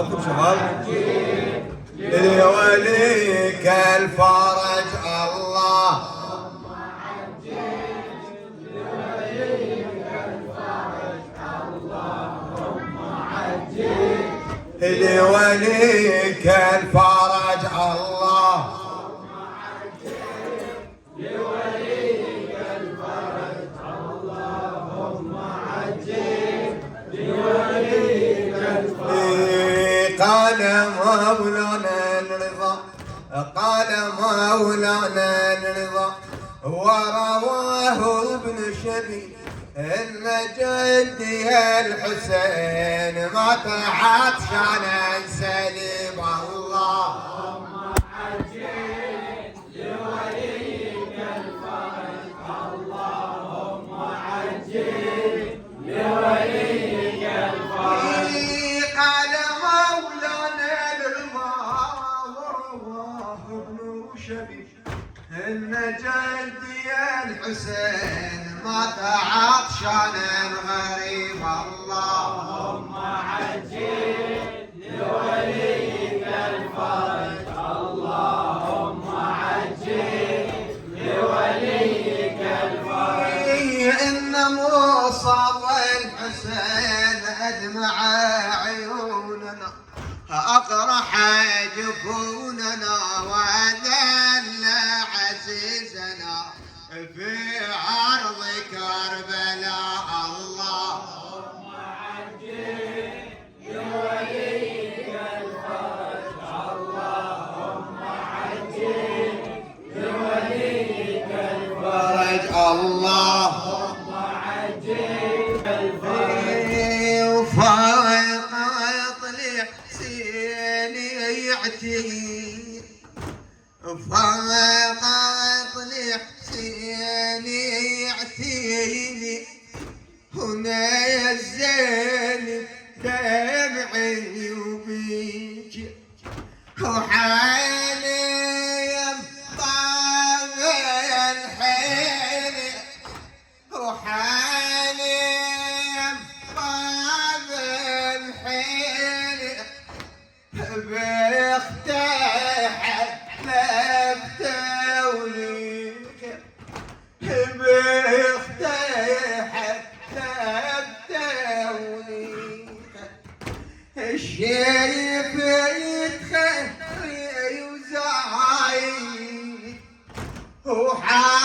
شبابكم شباب لوليك الفرج الله لوليك الفرج الله قال مولانا الرضا قال مولانا الرضا ورواه ابن شبي ان جدي الحسين مات عطشانا سليم الله لوليك الفرج اللهم عجل لوليك الفرج قال مولانا الرضا ورواه ابن شبي ان جدي الحسين مات عطشانا غريب اللهم عجل لوليك الفرج اللهم عجل لوليك الفرج إن مصاب الحسين أدمع عيوننا أقرح جفوننا وذل عزيزنا في عرض كربلاء اللهم عجل لوليك الفرج اللهم عجل لوليك الفرج اللهم عجل الفرج وفاق طلع سيني يعتي فاق طلع سيني يعتيني هنا الزين دمعي وبيك وحالي يبطل الحين وحالي يبطل الحين باختحت لبتوليك باختحت لبتوليك الشريف يتخفي وزعيد وحالي